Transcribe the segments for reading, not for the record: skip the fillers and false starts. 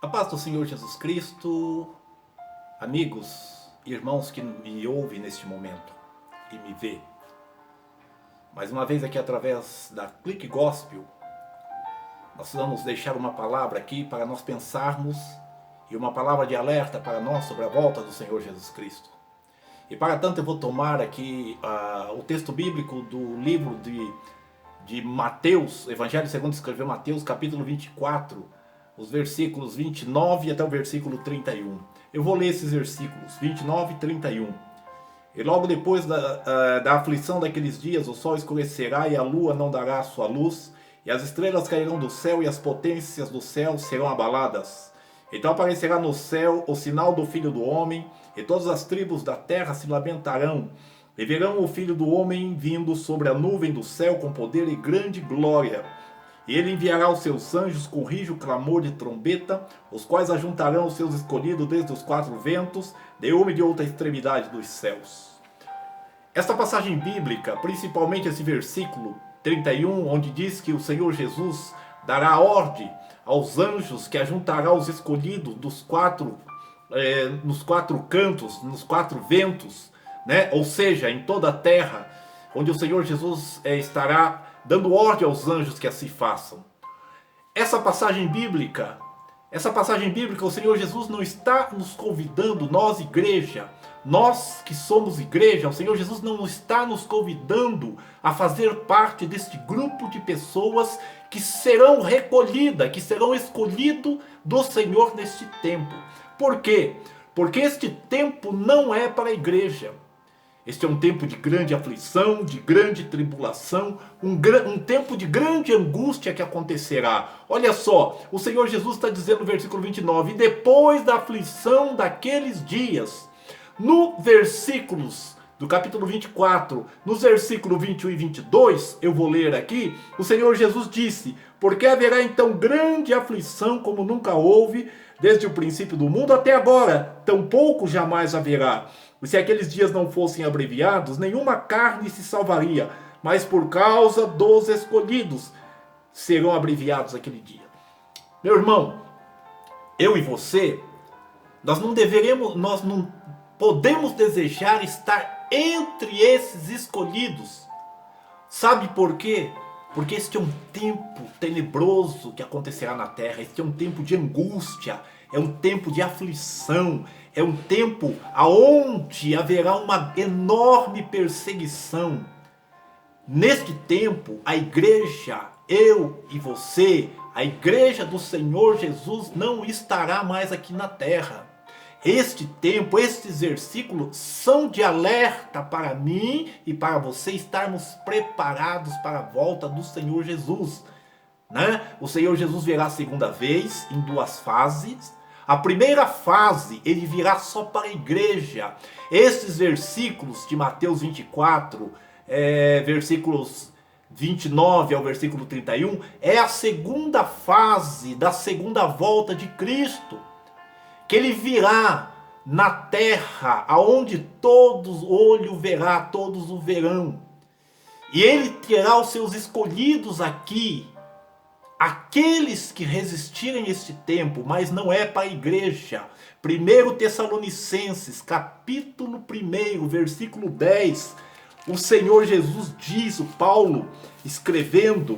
A paz do Senhor Jesus Cristo, amigos e irmãos que me ouvem neste momento e me vê. Mais uma vez aqui através da Clique Gospel, nós vamos deixar uma palavra aqui para nós pensarmos e uma palavra de alerta para nós sobre a volta do Senhor Jesus Cristo. E para tanto eu vou tomar aqui o texto bíblico do livro de Mateus, Evangelho segundo escreveu Mateus, capítulo 24, os versículos 29 até o versículo 31. Eu vou ler esses versículos, 29 e 31. E logo depois da aflição daqueles dias, o sol escurecerá e a lua não dará a sua luz, e as estrelas cairão do céu e as potências do céu serão abaladas. Então aparecerá no céu o sinal do Filho do Homem, e todas as tribos da terra se lamentarão, e verão o Filho do Homem vindo sobre a nuvem do céu com poder e grande glória. E ele enviará os seus anjos com rijo clamor de trombeta, os quais ajuntarão os seus escolhidos desde os quatro ventos, de uma e de outra extremidade dos céus. Esta passagem bíblica, principalmente esse versículo 31, onde diz que o Senhor Jesus dará ordem aos anjos que ajuntará os escolhidos nos quatro cantos, nos quatro ventos, né? Ou seja, em toda a terra, onde o Senhor Jesus estará dando ordem aos anjos que assim façam. Essa passagem bíblica, o Senhor Jesus não está nos convidando, nós igreja, nós que somos igreja, o Senhor Jesus não está nos convidando a fazer parte deste grupo de pessoas que serão recolhidas, que serão escolhidos do Senhor neste tempo. Por quê? Porque este tempo não é para a igreja. Este é um tempo de grande aflição, de grande tribulação, um tempo de grande angústia que acontecerá. Olha só, o Senhor Jesus está dizendo no versículo 29, e depois da aflição daqueles dias, no versículos do capítulo 24, nos versículos 21 e 22, eu vou ler aqui, o Senhor Jesus disse, porque haverá então grande aflição como nunca houve, desde o princípio do mundo até agora, tampouco jamais haverá. E se aqueles dias não fossem abreviados, nenhuma carne se salvaria, mas por causa dos escolhidos serão abreviados aquele dia. Meu irmão, eu e você, nós não podemos desejar estar entre esses escolhidos. Sabe por quê? Porque este é um tempo tenebroso que acontecerá na terra, este é um tempo de angústia, é um tempo de aflição, é um tempo aonde haverá uma enorme perseguição. Neste tempo, a igreja, eu e você, a igreja do Senhor Jesus não estará mais aqui na terra. Este tempo, estes versículos são de alerta para mim e para você estarmos preparados para a volta do Senhor Jesus, né? O Senhor Jesus virá a segunda vez em duas fases. A primeira fase, ele virá só para a igreja. Esses versículos de Mateus 24, versículos 29 ao versículo 31, é a segunda fase da segunda volta de Cristo. Que ele virá na terra, aonde todos olho verá, todos o verão. E ele terá os seus escolhidos aqui, aqueles que resistirem este tempo, mas não é para a igreja. 1 Tessalonicenses, capítulo 1, versículo 10, o Senhor Jesus diz, o Paulo escrevendo,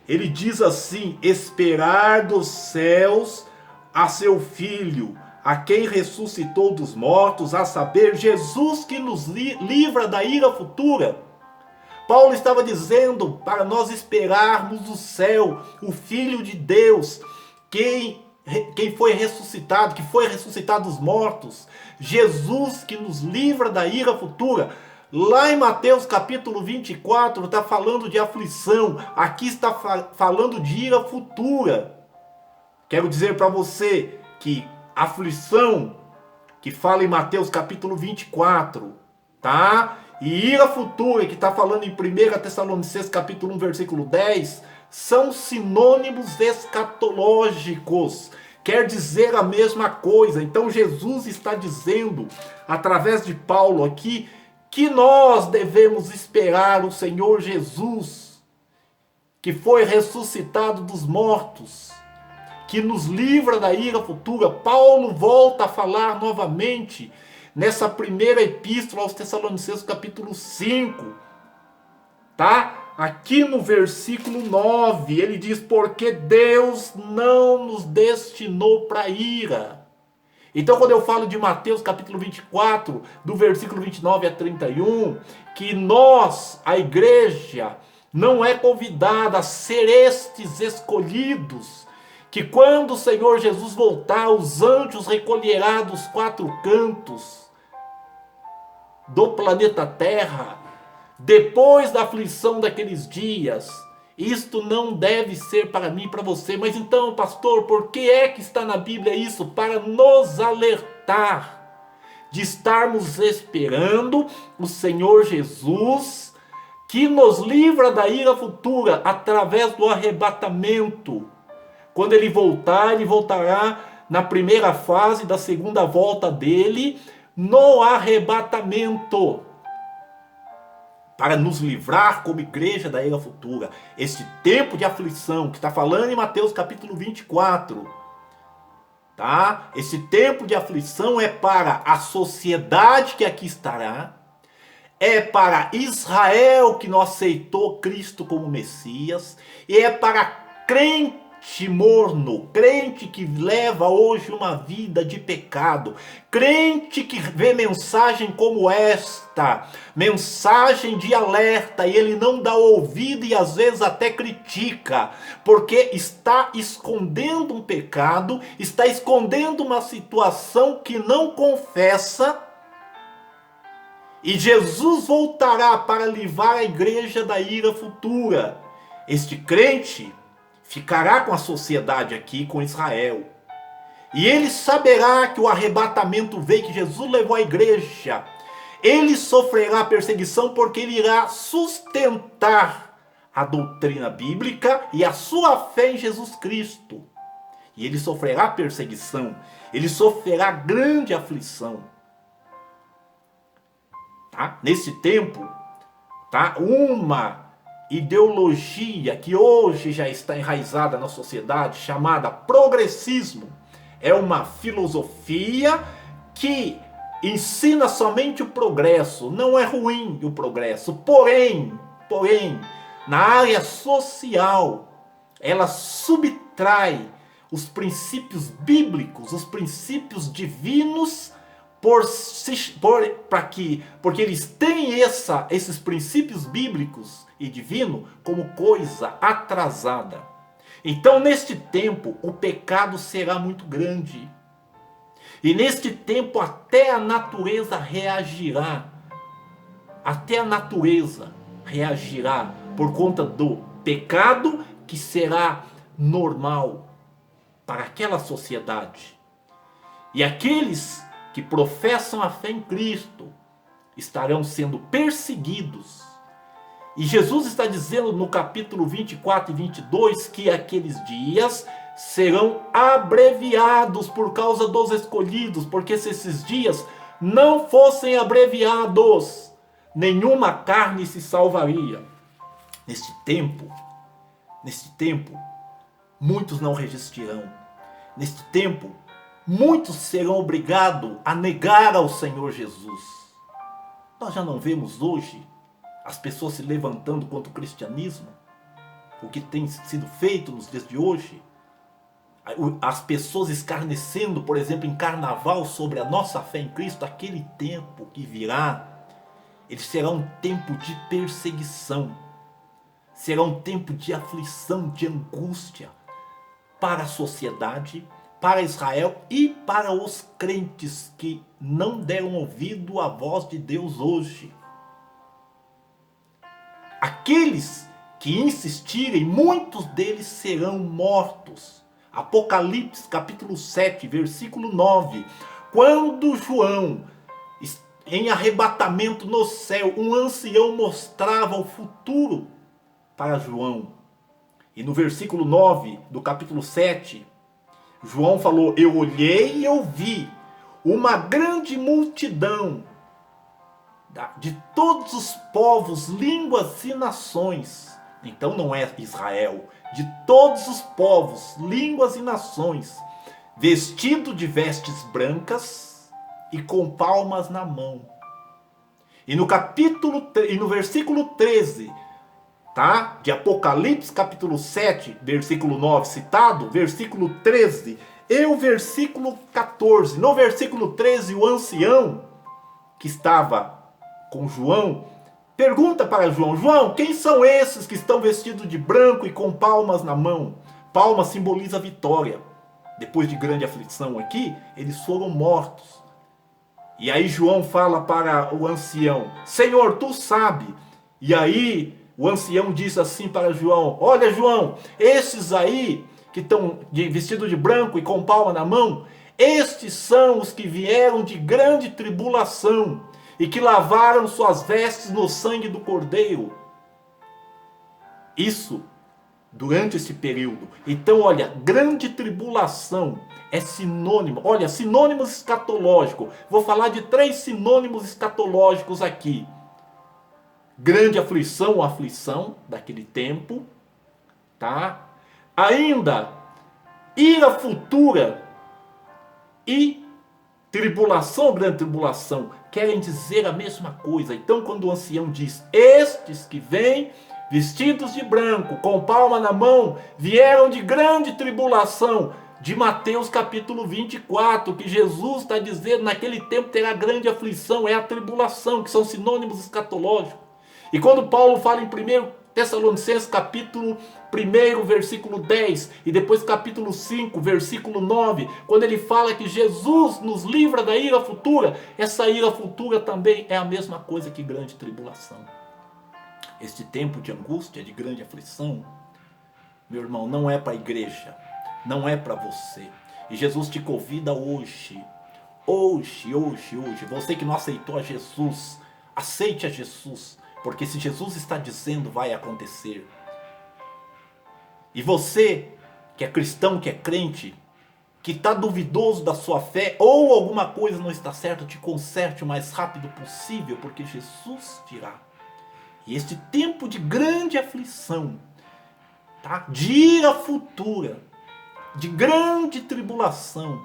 ele diz assim, esperar dos céus a seu Filho, a quem ressuscitou dos mortos, a saber, Jesus que nos livra da ira futura. Paulo estava dizendo para nós esperarmos o céu, o Filho de Deus, quem foi ressuscitado, que foi ressuscitado dos mortos, Jesus que nos livra da ira futura. Lá em Mateus capítulo 24 está falando de aflição, aqui está falando de ira futura. Quero dizer para você que aflição que fala em Mateus capítulo 24, tá? E ira futura, que está falando em 1 Tessalonicenses capítulo 1, versículo 10, são sinônimos escatológicos. Quer dizer a mesma coisa. Então Jesus está dizendo, através de Paulo aqui, que nós devemos esperar o Senhor Jesus, que foi ressuscitado dos mortos, que nos livra da ira futura. Paulo volta a falar novamente nessa primeira epístola aos Tessalonicenses, capítulo 5, tá? Aqui no versículo 9, ele diz: porque Deus não nos destinou para ira. Então, quando eu falo de Mateus capítulo 24, do versículo 29 a 31, que nós, a igreja, não é convidada a ser estes escolhidos, que quando o Senhor Jesus voltar, os anjos recolherá dos quatro cantos do planeta Terra, depois da aflição daqueles dias. Isto não deve ser para mim e para você. Mas então, pastor, por que é que está na Bíblia isso? Para nos alertar de estarmos esperando o Senhor Jesus, que nos livra da ira futura através do arrebatamento. Quando ele voltar, ele voltará na primeira fase da segunda volta dele, no arrebatamento, para nos livrar como igreja da era futura. Este tempo de aflição que está falando em Mateus capítulo 24, tá? Esse tempo de aflição é para a sociedade que aqui estará, é para Israel que não aceitou Cristo como Messias, e é para crente morno, crente que leva hoje uma vida de pecado, crente que vê mensagem como esta, mensagem de alerta, e ele não dá ouvido e às vezes até critica, porque está escondendo um pecado, está escondendo uma situação que não confessa, e Jesus voltará para livrar a igreja da ira futura. Este crente ficará com a sociedade aqui, com Israel. E ele saberá que o arrebatamento veio, que Jesus levou a igreja. Ele sofrerá perseguição porque ele irá sustentar a doutrina bíblica e a sua fé em Jesus Cristo. E ele sofrerá perseguição, ele sofrerá grande aflição. Tá? Nesse tempo, tá? Uma ideologia que hoje já está enraizada na sociedade, chamada progressismo, é uma filosofia que ensina somente o progresso. Não é ruim o progresso, porém, na área social, ela subtrai os princípios bíblicos, os princípios divinos, porque eles têm esses princípios bíblicos e divinos como coisa atrasada. Então, neste tempo, o pecado será muito grande. E neste tempo, até a natureza reagirá. Até a natureza reagirá por conta do pecado que será normal para aquela sociedade. E aqueles que professam a fé em Cristo estarão sendo perseguidos. E Jesus está dizendo no capítulo 24 e 22 que aqueles dias serão abreviados por causa dos escolhidos, porque se esses dias não fossem abreviados, nenhuma carne se salvaria. Neste tempo, muitos não resistirão. Neste tempo, muitos serão obrigados a negar ao Senhor Jesus. Nós já não vemos hoje as pessoas se levantando contra o cristianismo, o que tem sido feito nos dias de hoje, as pessoas escarnecendo, por exemplo, em carnaval sobre a nossa fé em Cristo. Aquele tempo que virá, ele será um tempo de perseguição, será um tempo de aflição, de angústia para a sociedade, para Israel e para os crentes que não deram ouvido à voz de Deus hoje. Aqueles que insistirem, muitos deles serão mortos. Apocalipse capítulo 7, versículo 9. Quando João, em arrebatamento no céu, um ancião mostrava o futuro para João. E no versículo 9 do capítulo 7, João falou: eu olhei e eu vi uma grande multidão de todos os povos, línguas e nações. Então não é Israel, de todos os povos, línguas e nações, vestido de vestes brancas e com palmas na mão. E no versículo 13, tá? De Apocalipse, capítulo 7, versículo 9, citado, versículo 13, e o versículo 14. No versículo 13, o ancião que estava com João pergunta para João: João, quem são esses que estão vestidos de branco e com palmas na mão? Palma simboliza a vitória. Depois de grande aflição aqui, eles foram mortos. E aí João fala para o ancião: Senhor, tu sabe. E aí o ancião diz assim para João: olha, João, esses aí que estão vestidos de branco e com palma na mão, estes são os que vieram de grande tribulação e que lavaram suas vestes no sangue do Cordeiro. Isso durante esse período. Então, olha, grande tribulação é sinônimo. Olha, sinônimos escatológicos. Vou falar de 3 sinônimos escatológicos aqui. Grande aflição, aflição daquele tempo, tá? Ainda ira futura e tribulação, grande tribulação, querem dizer a mesma coisa. Então, quando o ancião diz: estes que vêm vestidos de branco, com palma na mão, vieram de grande tribulação, de Mateus capítulo 24, que Jesus está dizendo, naquele tempo terá grande aflição, é a tribulação, que são sinônimos escatológicos. E quando Paulo fala em 1 Tessalonicenses capítulo 1, versículo 10, e depois capítulo 5, versículo 9, quando ele fala que Jesus nos livra da ira futura, essa ira futura também é a mesma coisa que grande tribulação. Este tempo de angústia, de grande aflição, meu irmão, não é para a igreja, não é para você. E Jesus te convida hoje, você que não aceitou a Jesus, aceite a Jesus, porque se Jesus está dizendo, vai acontecer. E você que é cristão, que é crente, que está duvidoso da sua fé, ou alguma coisa não está certa, te conserte o mais rápido possível, porque Jesus dirá. E este tempo de grande aflição, tá? De ira futura, de grande tribulação,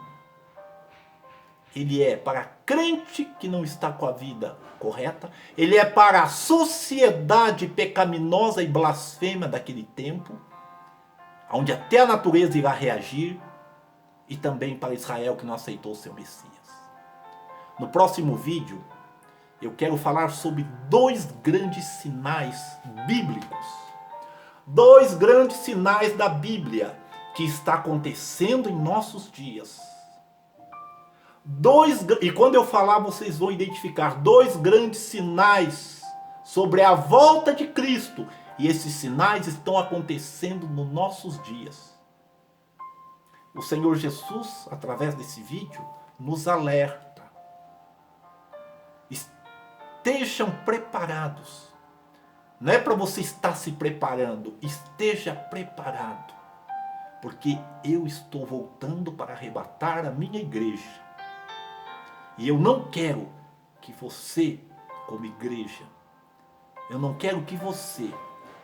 ele é para crente que não está com a vida correta, ele é para a sociedade pecaminosa e blasfema daquele tempo, onde até a natureza irá reagir, e também para Israel que não aceitou o seu Messias. No próximo vídeo, eu quero falar sobre 2 grandes sinais bíblicos. 2 grandes sinais da Bíblia que está acontecendo em nossos dias. E quando eu falar, vocês vão identificar 2 grandes sinais sobre a volta de Cristo. E esses sinais estão acontecendo nos nossos dias. O Senhor Jesus, através desse vídeo, nos alerta. Estejam preparados. Não é para você estar se preparando. Esteja preparado. Porque eu estou voltando para arrebatar a minha igreja. E eu não quero que você, como igreja, eu não quero que você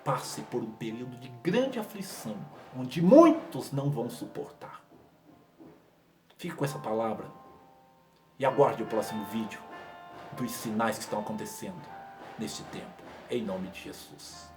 passe por um período de grande aflição, onde muitos não vão suportar. Fique com essa palavra e aguarde o próximo vídeo dos sinais que estão acontecendo neste tempo, em nome de Jesus.